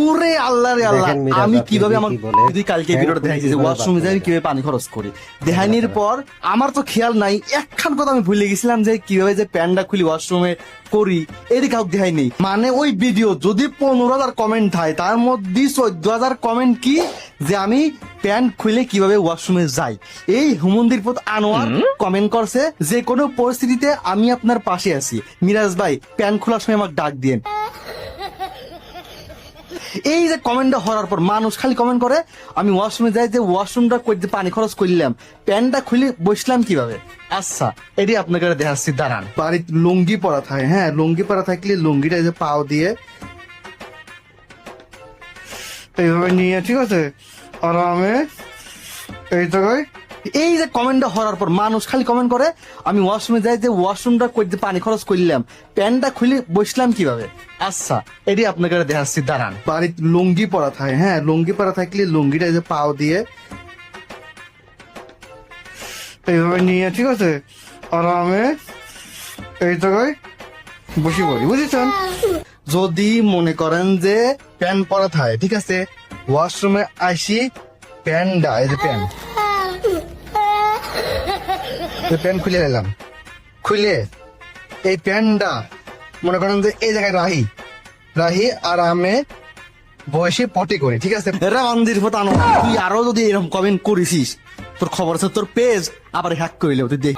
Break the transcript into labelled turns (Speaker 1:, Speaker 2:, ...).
Speaker 1: ওরে আল্লাহ রে আল্লাহ,
Speaker 2: দেখেন মিরাজ,
Speaker 1: আমি
Speaker 2: আপনি
Speaker 1: কিভাবে আমার
Speaker 2: কি বলে?
Speaker 1: যদি কালকে ভিডিওটা
Speaker 2: হ্যাঁ,
Speaker 1: দেখাইছি যে
Speaker 2: কিভাবে
Speaker 1: ওয়াশরুমে যাই আমি
Speaker 2: বাচ্চা
Speaker 1: কিভাবে পানি খরচ করি, দেখানির পর আমার তো খেয়াল নাই, একখান কথা আমি ভুলে গেছিলাম যে কিভাবে যে প্যান্টটা খুলি ওয়াশরুমে করি, এদিকে কাউকে দেখাই নেই। মানে ওই ভিডিও যদি 15,000 কমেন্ট হয়, তার মধ্যে 14,000 কমেন্ট কি যে আমি প্যান্ট খুলে কিভাবে ওয়াশরুমে যাই। এই হুমন্দির পথ আনোয়ার কমেন্ট করছে যে কোনো পরিস্থিতিতে আমি আপনার পাশে আছি, মিরাজ ভাই প্যান্ট খোলার সময় আমাকে ডাক দিয়েন। এই যে কমেন্টটা হওয়ার পর মানুষ খালি কমেন্ট করে আমি ওয়াশরুমে যাই, যে ওয়াশরুমটা করতে পানি খরচ করলাম, প্যান্টটা খুলে বসলাম কিভাবে। আচ্ছা, এটি আপনাকে দেখাচ্ছি, দাঁড়ান। বাড়িতে লুঙ্গি পরা থাকে, হ্যাঁ লুঙ্গি পরা থাকলে লুঙ্গিটা এই যে পাও দিয়ে এইভাবে নিয়ে, ঠিক আছে, আরামে এই জায়গায়। এই যে কমেন্টটা হওয়ার পর মানুষ খালি কমেন্ট করে আমি ওয়াশরুমে যাই, যে ওয়াশরুমটা করতে পানি খরচ করলাম, প্যান্টটা খুলে বসলাম কিভাবে। আচ্ছা, এটি আপনাকে দেখাচ্ছি, দাঁড়ান। বাড়িতে লুঙ্গি পরা থাকে, হ্যাঁ লুঙ্গি পরা থাকলে লুঙ্গিটা এই যে পাও দিয়ে এইভাবে নিয়ে, ঠিক আছে, আরামে এই জায়গায় বসে পড়ি, বুঝেছেন। যদি মনে করেন যে প্যান্ট পরা থাকে, ঠিক আছে, ওয়াশরুমে আসি, প্যান্টটা এই যে প্যান্ট খুলে নিলাম, খুলে এই প্যান্টটা মনে করেন যে এই জায়গায় রাহি আরামে বসে পটি করি, ঠিক আছে। রান্দির তুই আরো যদি এরকম কমেন্ট করেছিস, তোর খবর আছে তোর পেজ আবার হ্যাক করে তুই দেখ।